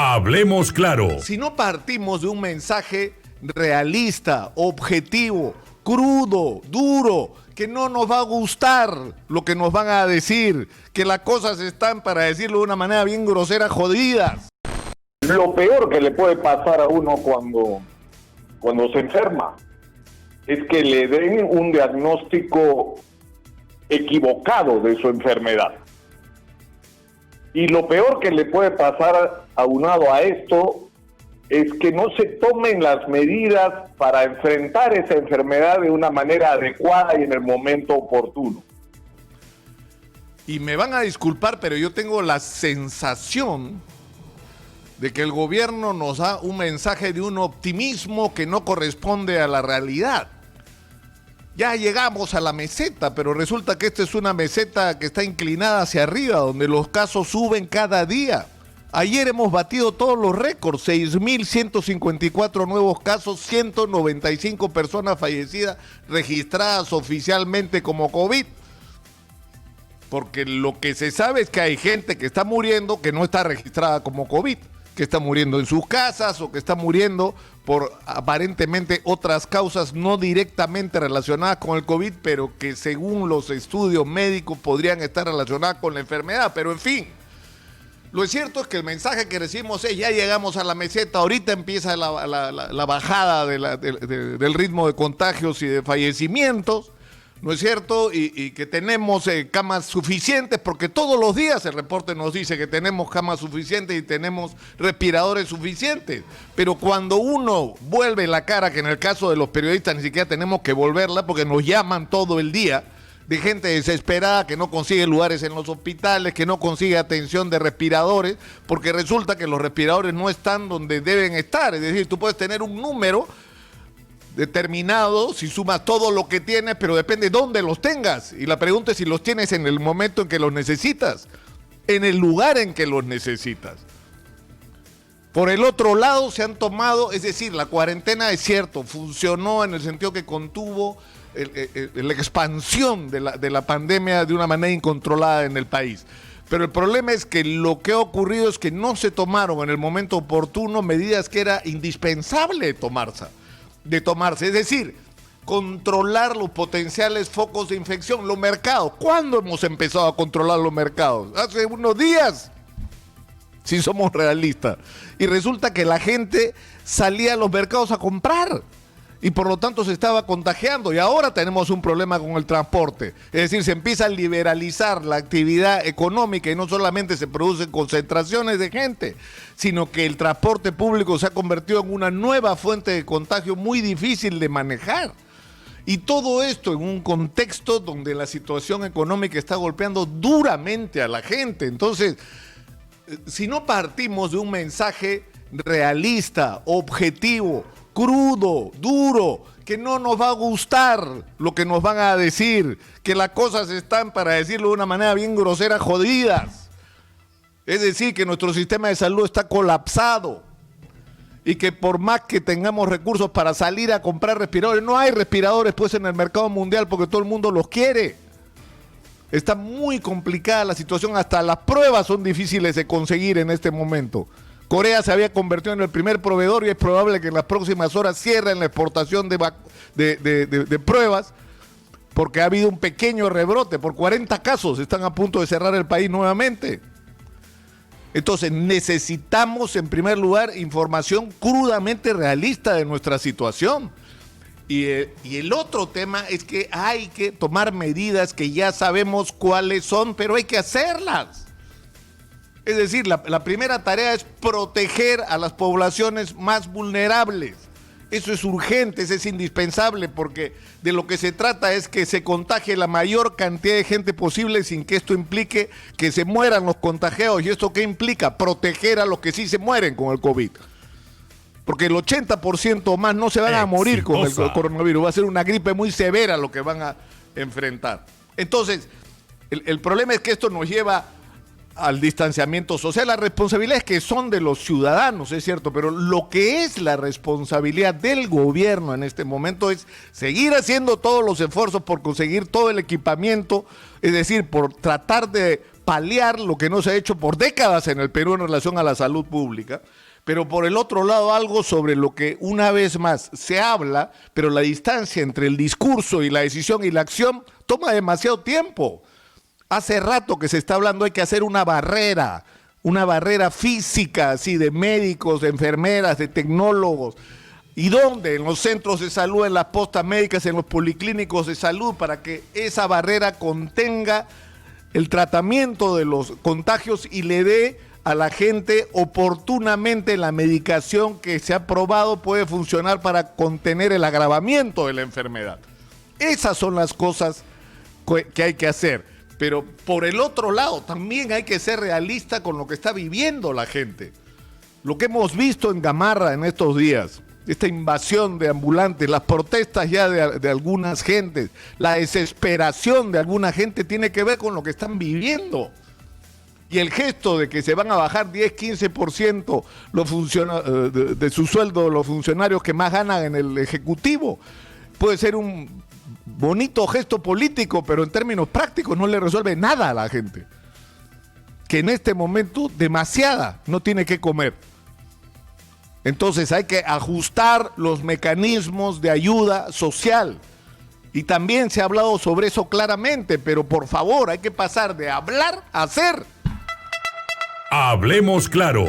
Hablemos claro. Si no partimos de un mensaje realista, objetivo, crudo, duro, que no nos va a gustar lo que nos van a decir, que las cosas están, para decirlo de una manera bien grosera, jodidas. Lo peor que le puede pasar a uno cuando se enferma es que le den un diagnóstico equivocado de su enfermedad. Y lo peor que le puede pasar aunado a esto es que no se tomen las medidas para enfrentar esa enfermedad de una manera adecuada y en el momento oportuno. Y me van a disculpar, pero yo tengo la sensación de que el gobierno nos da un mensaje de un optimismo que no corresponde a la realidad. Ya llegamos a la meseta, pero resulta que esta es una meseta que está inclinada hacia arriba, donde los casos suben cada día. Ayer hemos batido todos los récords, 6.154 nuevos casos, 195 personas fallecidas registradas oficialmente como COVID. Porque lo que se sabe es que hay gente que está muriendo que no está registrada como COVID, que está muriendo en sus casas o que está muriendo por aparentemente otras causas no directamente relacionadas con el COVID, pero que según los estudios médicos podrían estar relacionadas con la enfermedad. Pero en fin, lo cierto es que el mensaje que recibimos es: ya llegamos a la meseta, ahorita empieza la bajada del ritmo de contagios y de fallecimientos, ¿no es cierto? Y que tenemos camas suficientes, porque todos los días el reporte nos dice que tenemos camas suficientes y tenemos respiradores suficientes. Pero cuando uno vuelve la cara, que en el caso de los periodistas ni siquiera tenemos que volverla, porque nos llaman todo el día de gente desesperada que no consigue lugares en los hospitales, que no consigue atención de respiradores, porque resulta que los respiradores no están donde deben estar. Es decir, tú puedes tener un número determinado si sumas todo lo que tienes, pero depende de dónde los tengas. Y la pregunta es si los tienes en el momento en que los necesitas, en el lugar en que los necesitas. Por el otro lado se han tomado, es decir, la cuarentena, es cierto, funcionó en el sentido que contuvo la expansión de la pandemia de una manera incontrolada en el país. Pero el problema es que lo que ha ocurrido es que no se tomaron en el momento oportuno medidas que era indispensable tomarse. Es decir, controlar los potenciales focos de infección, los mercados. ¿Cuándo hemos empezado a controlar los mercados? Hace unos días, si somos realistas. Y resulta que la gente salía a los mercados a comprar y por lo tanto se estaba contagiando. Y ahora tenemos un problema con el transporte. Es decir, se empieza a liberalizar la actividad económica y no solamente se producen concentraciones de gente, sino que el transporte público se ha convertido en una nueva fuente de contagio muy difícil de manejar. Y todo esto en un contexto donde la situación económica está golpeando duramente a la gente. Entonces, si no partimos de un mensaje realista, objetivo, crudo, duro, que no nos va a gustar lo que nos van a decir, que las cosas están, para decirlo de una manera bien grosera, jodidas. Es decir, que nuestro sistema de salud está colapsado y que por más que tengamos recursos para salir a comprar respiradores, no hay respiradores pues en el mercado mundial porque todo el mundo los quiere. Está muy complicada la situación, hasta las pruebas son difíciles de conseguir en este momento. Corea se había convertido en el primer proveedor y es probable que en las próximas horas cierren la exportación de pruebas porque ha habido un pequeño rebrote. Por 40 casos están a punto de cerrar el país nuevamente. Entonces necesitamos en primer lugar información crudamente realista de nuestra situación. Y el otro tema es que hay que tomar medidas que ya sabemos cuáles son, pero hay que hacerlas. Es decir, la primera tarea es proteger a las poblaciones más vulnerables. Eso es urgente, eso es indispensable, porque de lo que se trata es que se contagie la mayor cantidad de gente posible sin que esto implique que se mueran los contagiados. ¿Y esto qué implica? Proteger a los que sí se mueren con el COVID. Porque el 80% o más no se van a morir con el coronavirus. Va a ser una gripe muy severa lo que van a enfrentar. Entonces, el problema es que esto nos lleva al distanciamiento social. Las responsabilidades que son de los ciudadanos, es cierto, pero lo que es la responsabilidad del gobierno en este momento es seguir haciendo todos los esfuerzos por conseguir todo el equipamiento, es decir, por tratar de paliar lo que no se ha hecho por décadas en el Perú en relación a la salud pública, pero por el otro lado algo sobre lo que una vez más se habla, pero la distancia entre el discurso y la decisión y la acción toma demasiado tiempo. Hace rato que se está hablando, hay que hacer una barrera física, así, de médicos, de enfermeras, de tecnólogos. ¿Y dónde? En los centros de salud, en las postas médicas, en los policlínicos de salud, para que esa barrera contenga el tratamiento de los contagios y le dé a la gente oportunamente la medicación que se ha probado puede funcionar para contener el agravamiento de la enfermedad. Esas son las cosas que hay que hacer. Pero por el otro lado también hay que ser realista con lo que está viviendo la gente. Lo que hemos visto en Gamarra en estos días, esta invasión de ambulantes, las protestas ya de algunas gentes, la desesperación de alguna gente tiene que ver con lo que están viviendo. Y el gesto de que se van a bajar 10-15% de su sueldo los funcionarios que más ganan en el Ejecutivo puede ser un bonito gesto político, pero en términos prácticos no le resuelve nada a la gente, que en este momento demasiada no tiene que comer. Entonces hay que ajustar los mecanismos de ayuda social. Y también se ha hablado sobre eso claramente, pero por favor hay que pasar de hablar a hacer. Hablemos claro.